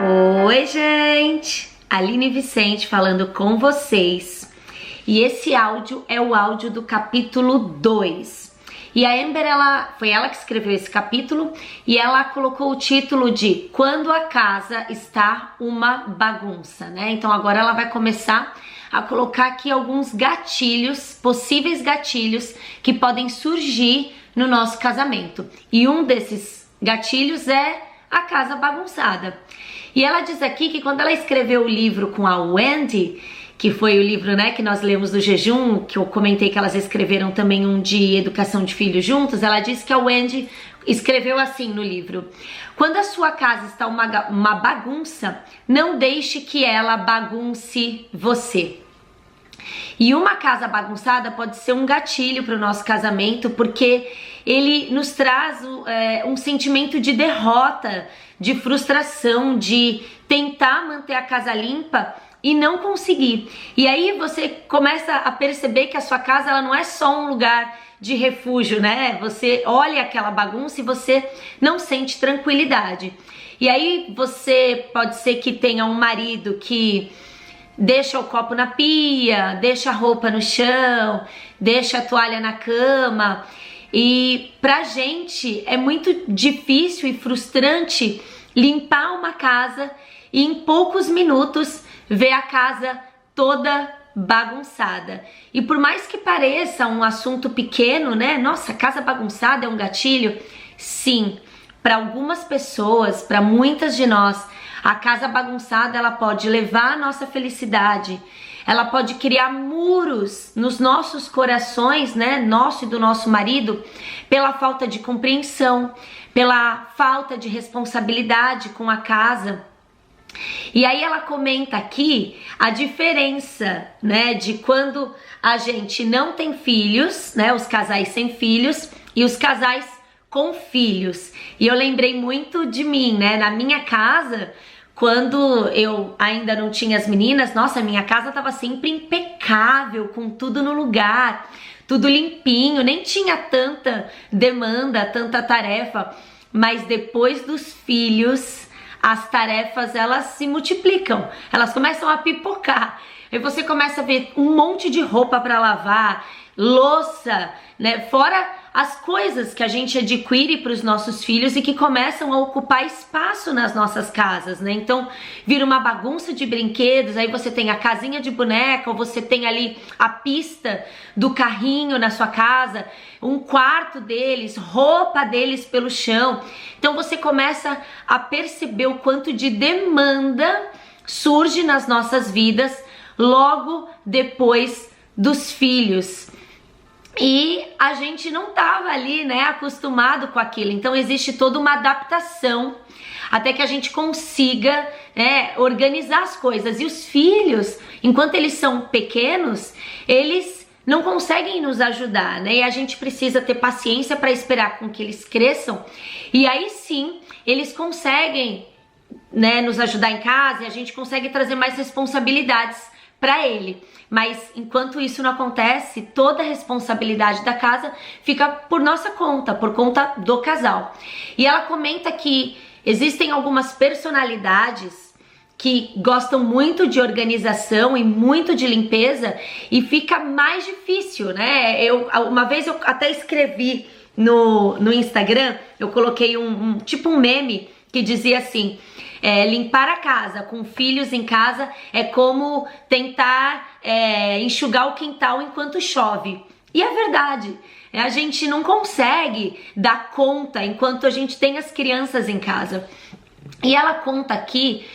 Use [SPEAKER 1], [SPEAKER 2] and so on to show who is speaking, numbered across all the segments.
[SPEAKER 1] Oi, gente! Aline Vicente falando com vocês. E esse áudio é o áudio do capítulo 2. E a Amber, foi ela que escreveu esse capítulo e ela colocou o título de Quando a Casa Está uma Bagunça, né? Então agora ela vai começar a colocar aqui alguns gatilhos, possíveis gatilhos que podem surgir no nosso casamento. E um desses gatilhos é a casa bagunçada. E ela diz aqui que quando ela escreveu o livro com a Wendy, que foi o livro, né, que nós lemos do jejum, que eu comentei que elas escreveram também um de educação de filhos juntos, ela disse que a Wendy escreveu assim no livro: quando a sua casa está uma bagunça, não deixe que ela bagunce você. E uma casa bagunçada pode ser um gatilho para o nosso casamento, porque ele nos traz um sentimento de derrota, de frustração, de tentar manter a casa limpa e não conseguir. E aí você começa a perceber que a sua casa ela não é só um lugar de refúgio, né? Você olha aquela bagunça e você não sente tranquilidade. E aí você pode ser que tenha um marido que deixa o copo na pia, deixa a roupa no chão, deixa a toalha na cama. E pra gente é muito difícil e frustrante limpar uma casa e em poucos minutos ver a casa toda bagunçada. E por mais que pareça um assunto pequeno, né? Nossa, casa bagunçada é um gatilho? Sim, para algumas pessoas, para muitas de nós, a casa bagunçada ela pode levar a nossa felicidade. Ela pode criar muros nos nossos corações, né? Nosso e do nosso marido, pela falta de compreensão, pela falta de responsabilidade com a casa. E aí ela comenta aqui a diferença, né, de quando a gente não tem filhos, né, os casais sem filhos e os casais com filhos. E eu lembrei muito de mim, né, na minha casa, quando eu ainda não tinha as meninas, nossa, minha casa tava sempre impecável, com tudo no lugar, tudo limpinho, nem tinha tanta demanda, tanta tarefa, mas depois dos filhos, as tarefas elas se multiplicam, elas começam a pipocar. Aí você começa a ver um monte de roupa para lavar, louça, né? Fora as coisas que a gente adquire para os nossos filhos e que começam a ocupar espaço nas nossas casas, né? Então vira uma bagunça de brinquedos, aí você tem a casinha de boneca, ou você tem ali a pista do carrinho na sua casa, um quarto deles, roupa deles pelo chão. Então você começa a perceber o quanto de demanda surge nas nossas vidas logo depois dos filhos. E a gente não tava ali, né, acostumado com aquilo. Então existe toda uma adaptação até que a gente consiga, né, organizar as coisas. E os filhos, enquanto eles são pequenos, eles não conseguem nos ajudar, né? E a gente precisa ter paciência para esperar com que eles cresçam. E aí sim, eles conseguem, né, nos ajudar em casa e a gente consegue trazer mais responsabilidades para ele. Mas enquanto isso não acontece, toda a responsabilidade da casa fica por nossa conta, por conta do casal. E ela comenta que existem algumas personalidades que gostam muito de organização e muito de limpeza e fica mais difícil, né? Uma vez eu até escrevi no Instagram, eu coloquei tipo um meme que dizia assim: limpar a casa com filhos em casa é como tentar enxugar o quintal enquanto chove. E é verdade, a gente não consegue dar conta enquanto a gente tem as crianças em casa. E ela conta aqui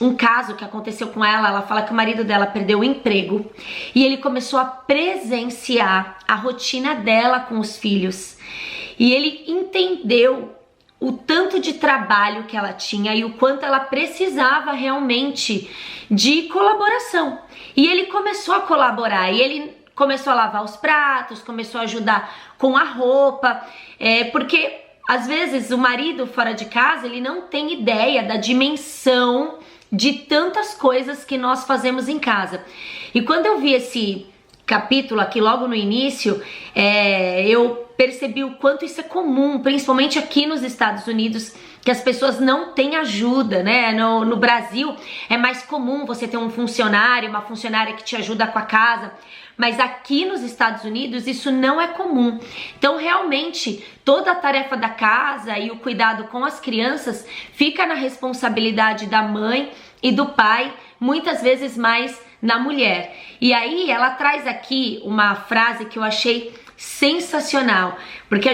[SPEAKER 1] um caso que aconteceu com ela. Ela fala que o marido dela perdeu o emprego e ele começou a presenciar a rotina dela com os filhos. E ele entendeu o tanto de trabalho que ela tinha e o quanto ela precisava realmente de colaboração. E ele começou a colaborar, e ele começou a lavar os pratos, começou a ajudar com a roupa, porque às vezes o marido fora de casa, ele não tem ideia da dimensão de tantas coisas que nós fazemos em casa. E quando eu vi esse capítulo aqui logo no início, eu percebi o quanto isso é comum, principalmente aqui nos Estados Unidos, que as pessoas não têm ajuda, né? No Brasil é mais comum você ter um funcionário, uma funcionária que te ajuda com a casa, mas aqui nos Estados Unidos isso não é comum. Então realmente toda a tarefa da casa e o cuidado com as crianças fica na responsabilidade da mãe e do pai, muitas vezes mais na mulher. E aí ela traz aqui uma frase que eu achei sensacional, porque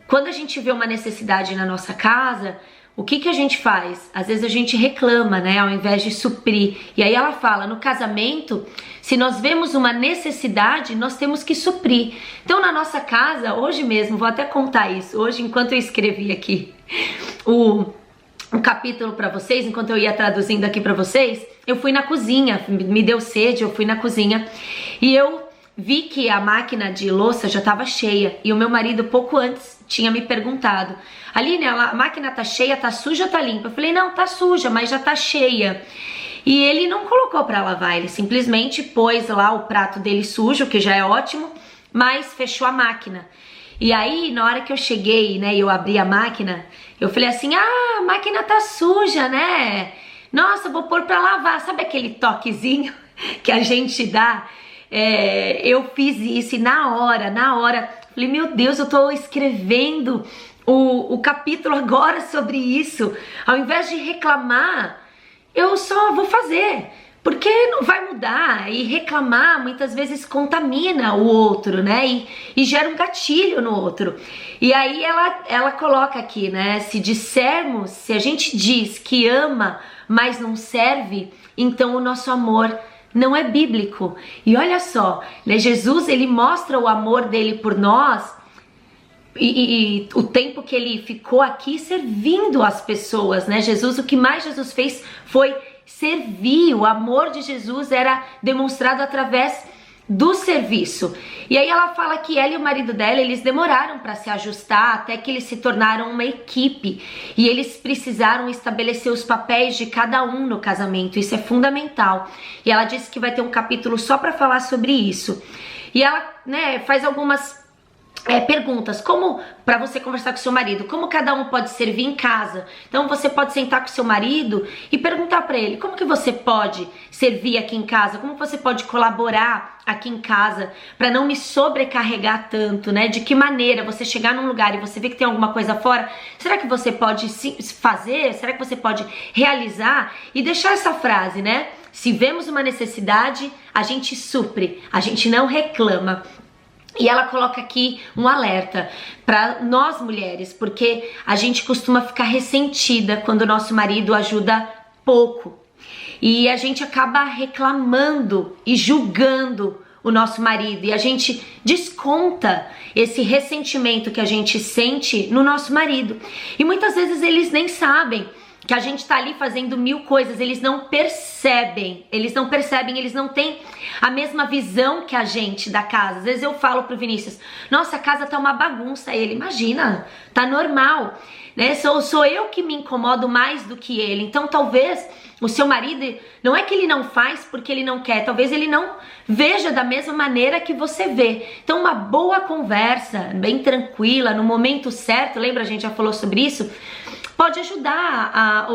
[SPEAKER 1] quando a gente vê uma necessidade na nossa casa, o que a gente faz? Às vezes a gente reclama, né, ao invés de suprir. E aí ela fala, no casamento, se nós vemos uma necessidade, nós temos que suprir. Então na nossa casa, hoje mesmo, vou até contar isso, hoje enquanto eu escrevi aqui um capítulo para vocês, enquanto eu ia traduzindo aqui para vocês, eu fui na cozinha, me deu sede, eu fui na cozinha e eu vi que a máquina de louça já estava cheia e o meu marido pouco antes tinha me perguntado, Aline, a máquina tá cheia, tá suja, tá limpa? Eu falei, não, tá suja, mas já tá cheia. E ele não colocou para lavar, ele simplesmente pôs lá o prato dele sujo, que já é ótimo, mas fechou a máquina. E aí, na hora que eu cheguei, né, e eu abri a máquina, eu falei assim, a máquina tá suja, né? Nossa, vou pôr pra lavar. Sabe aquele toquezinho que a gente dá? Eu fiz isso e na hora, falei, meu Deus, eu tô escrevendo o capítulo agora sobre isso. Ao invés de reclamar, eu só vou fazer. Porque não vai mudar, e reclamar muitas vezes contamina o outro, né? E gera um gatilho no outro. E aí ela coloca aqui, né? Se a gente diz que ama, mas não serve, então o nosso amor não é bíblico. E olha só, né? Jesus, ele mostra o amor dele por nós e o tempo que ele ficou aqui servindo as pessoas, né? Jesus, o que mais Jesus fez foi servir. O amor de Jesus era demonstrado através do serviço. E aí ela fala que ela e o marido dela, eles demoraram para se ajustar até que eles se tornaram uma equipe e eles precisaram estabelecer os papéis de cada um no casamento. Isso é fundamental. E ela disse que vai ter um capítulo só para falar sobre isso. E ela, né, faz algumas perguntas, como para você conversar com seu marido, como cada um pode servir em casa. Então você pode sentar com seu marido e perguntar para ele, como que você pode servir aqui em casa, como você pode colaborar aqui em casa para não me sobrecarregar tanto, né? De que maneira você chegar num lugar e você vê que tem alguma coisa fora, será que você pode fazer? Será que você pode realizar? E deixar essa frase, né? Se vemos uma necessidade, a gente supre, a gente não reclama. E ela coloca aqui um alerta para nós mulheres, porque a gente costuma ficar ressentida quando o nosso marido ajuda pouco. E a gente acaba reclamando e julgando o nosso marido. E a gente desconta esse ressentimento que a gente sente no nosso marido. E muitas vezes eles nem sabem que a gente tá ali fazendo mil coisas, eles não percebem, eles não têm a mesma visão que a gente da casa. Às vezes eu falo pro Vinícius, nossa, a casa tá uma bagunça. Ele, imagina, tá normal, né? Sou eu que me incomodo mais do que ele. Então talvez o seu marido, não é que ele não faz porque ele não quer, talvez ele não veja da mesma maneira que você vê. Então uma boa conversa, bem tranquila, no momento certo, lembra, a gente já falou sobre isso, pode ajudar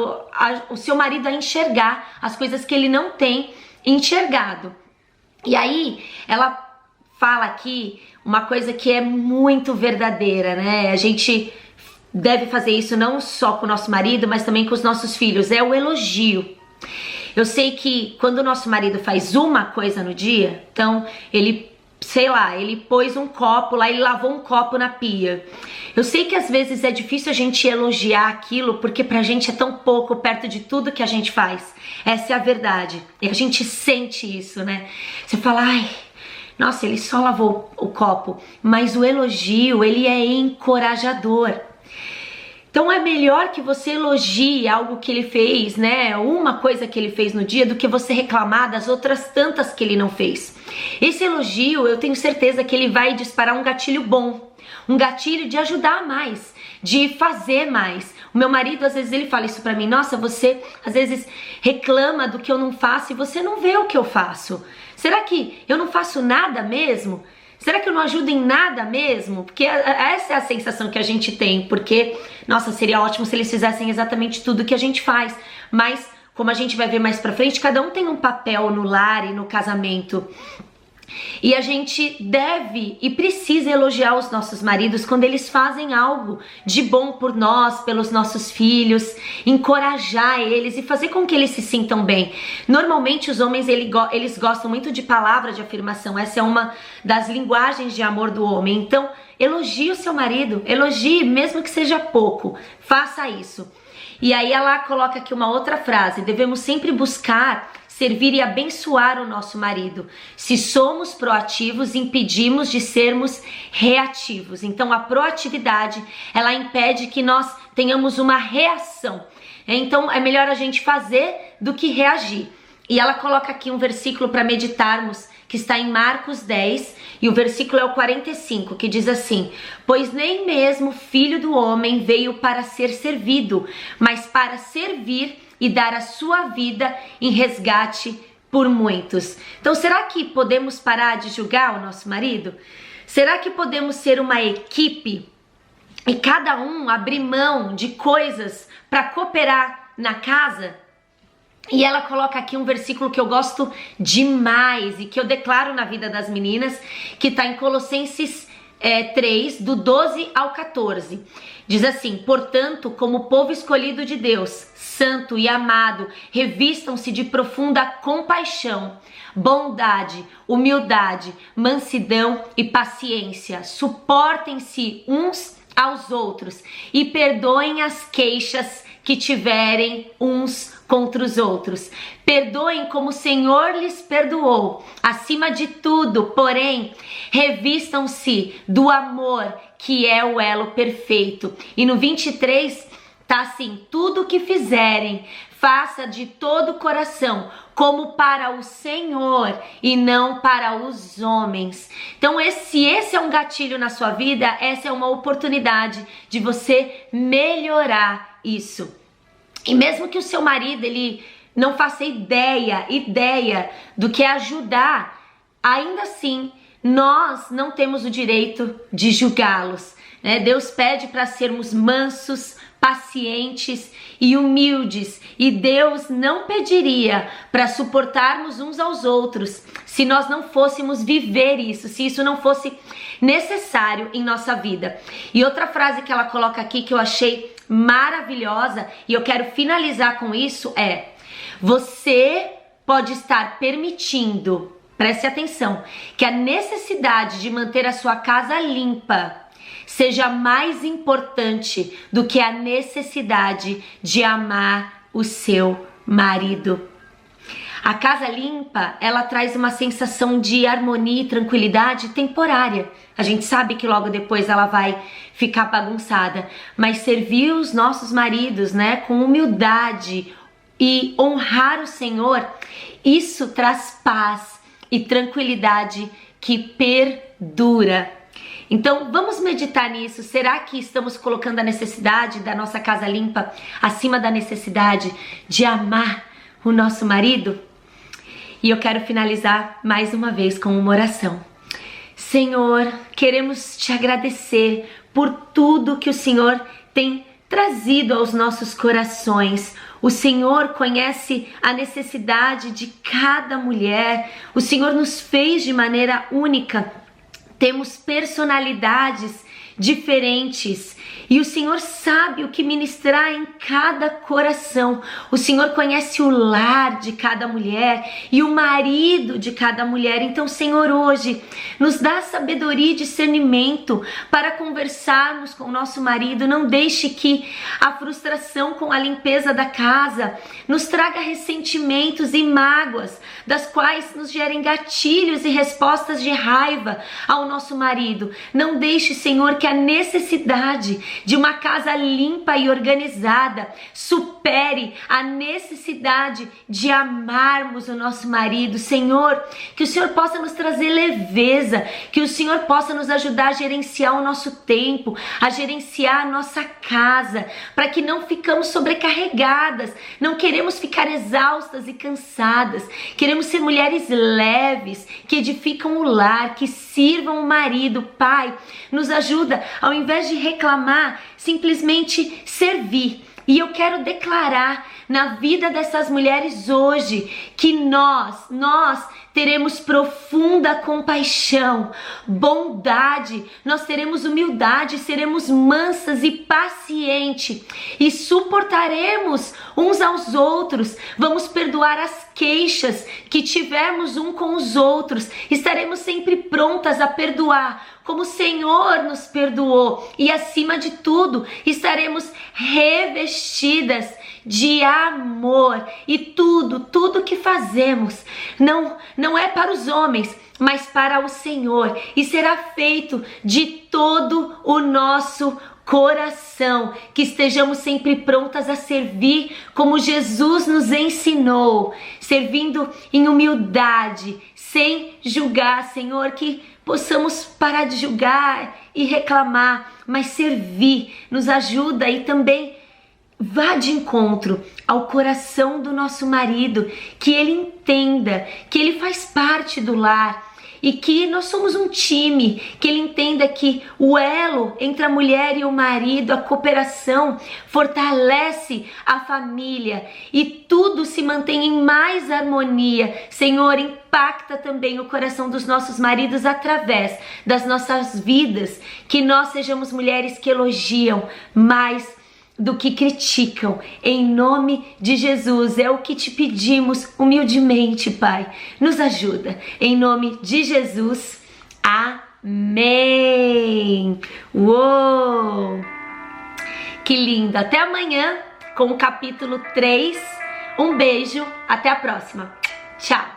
[SPEAKER 1] o seu marido a enxergar as coisas que ele não tem enxergado. E aí, ela fala aqui uma coisa que é muito verdadeira, né? A gente deve fazer isso não só com o nosso marido, mas também com os nossos filhos, é o elogio. Eu sei que quando o nosso marido faz uma coisa no dia, então ele, sei lá, ele pôs um copo lá, ele lavou um copo na pia. Eu sei que às vezes é difícil a gente elogiar aquilo, porque pra gente é tão pouco perto de tudo que a gente faz. Essa é a verdade. E a gente sente isso, né? Você fala, ai, nossa, ele só lavou o copo. Mas o elogio, ele é encorajador. Então é melhor que você elogie algo que ele fez, né? Uma coisa que ele fez no dia, do que você reclamar das outras tantas que ele não fez. Esse elogio, eu tenho certeza que ele vai disparar um gatilho bom. Um gatilho de ajudar mais, de fazer mais. O meu marido, às vezes, ele fala isso pra mim. Nossa, você, às vezes, reclama do que eu não faço e você não vê o que eu faço. Será que eu não faço nada mesmo? Será que eu não ajudo em nada mesmo? Porque essa é a sensação que a gente tem, porque, nossa, seria ótimo se eles fizessem exatamente tudo que a gente faz, mas como a gente vai ver mais pra frente, cada um tem um papel no lar e no casamento. E a gente deve e precisa elogiar os nossos maridos quando eles fazem algo de bom por nós, pelos nossos filhos, encorajar eles e fazer com que eles se sintam bem. Normalmente os homens eles gostam muito de palavra de afirmação, essa é uma das linguagens de amor do homem. Então elogie o seu marido, elogie mesmo que seja pouco, faça isso. E aí ela coloca aqui uma outra frase: devemos sempre buscar servir e abençoar o nosso marido. Se somos proativos, impedimos de sermos reativos. Então a proatividade, ela impede que nós tenhamos uma reação. Então é melhor a gente fazer do que reagir. E ela coloca aqui um versículo para meditarmos, que está em Marcos 10, e o versículo é o 45, que diz assim: pois nem mesmo o Filho do Homem veio para ser servido, mas para servir e dar a sua vida em resgate por muitos. Então, será que podemos parar de julgar o nosso marido? Será que podemos ser uma equipe e cada um abrir mão de coisas para cooperar na casa? E ela coloca aqui um versículo que eu gosto demais e que eu declaro na vida das meninas, que está em Colossenses 3, do 12 ao 14. Diz assim: portanto, como povo escolhido de Deus, santo e amado, revistam-se de profunda compaixão, bondade, humildade, mansidão e paciência. Suportem-se uns aos outros e perdoem as queixas que tiverem uns contra os outros. Perdoem como o Senhor lhes perdoou. Acima de tudo, porém, revistam-se do amor, que é o elo perfeito. E no 23 tá assim: tudo o que fizerem, faça de todo o coração, como para o Senhor e não para os homens. Então esse é um gatilho na sua vida, essa é uma oportunidade de você melhorar isso. E mesmo que o seu marido ele não faça ideia do que é ajudar, ainda assim nós não temos o direito de julgá-los, né? Deus pede para sermos mansos, pacientes e humildes, e Deus não pediria para suportarmos uns aos outros se nós não fôssemos viver isso, se isso não fosse necessário em nossa vida. E outra frase que ela coloca aqui que eu achei maravilhosa e eu quero finalizar com isso é: você pode estar permitindo, preste atenção, que a necessidade de manter a sua casa limpa seja mais importante do que a necessidade de amar o seu marido. A casa limpa, ela traz uma sensação de harmonia e tranquilidade temporária. A gente sabe que logo depois ela vai ficar bagunçada, mas servir os nossos maridos, né, com humildade e honrar o Senhor, isso traz paz e tranquilidade que perdura. Então vamos meditar nisso. Será que estamos colocando a necessidade da nossa casa limpa acima da necessidade de amar o nosso marido? E eu quero finalizar mais uma vez com uma oração. Senhor, queremos te agradecer por tudo que o Senhor tem trazido aos nossos corações. O Senhor conhece a necessidade de cada mulher. O Senhor nos fez de maneira única. Temos personalidades diferentes e o Senhor sabe o que ministrar em cada coração. O Senhor conhece o lar de cada mulher e o marido de cada mulher. Então, Senhor, hoje nos dá sabedoria e discernimento para conversarmos com o nosso marido. Não deixe que a frustração com a limpeza da casa nos traga ressentimentos e mágoas, das quais nos gerem gatilhos e respostas de raiva ao nosso marido. Não deixe, Senhor, que a necessidade de uma casa limpa e organizada supere supere a necessidade de amarmos o nosso marido. Senhor, que o Senhor possa nos trazer leveza, que o Senhor possa nos ajudar a gerenciar o nosso tempo, a gerenciar a nossa casa, para que não ficamos sobrecarregadas, não queremos ficar exaustas e cansadas, queremos ser mulheres leves, que edificam o lar, que sirvam o marido. Pai, nos ajuda, ao invés de reclamar, simplesmente servir. E eu quero declarar na vida dessas mulheres hoje que nós teremos profunda compaixão, bondade, nós teremos humildade, seremos mansas e pacientes e suportaremos uns aos outros, vamos perdoar as queixas que tivermos um com os outros, estaremos sempre prontas a perdoar, como o Senhor nos perdoou, e acima de tudo, estaremos revestidas de amor, e tudo que fazemos não é para os homens, mas para o Senhor, e será feito de todo o nosso coração, que estejamos sempre prontas a servir como Jesus nos ensinou, servindo em humildade, sem julgar, Senhor, que possamos parar de julgar e reclamar, mas servir, nos ajuda e também vá de encontro ao coração do nosso marido, que ele entenda que ele faz parte do lar e que nós somos um time, que ele entenda que o elo entre a mulher e o marido, a cooperação, fortalece a família e tudo se mantém em mais harmonia. Senhor, impacta também o coração dos nossos maridos através das nossas vidas, que nós sejamos mulheres que elogiam mais do que criticam, em nome de Jesus, é o que te pedimos humildemente, Pai, nos ajuda, em nome de Jesus, amém. Uou, que lindo, até amanhã com o capítulo 3, um beijo, até a próxima, tchau.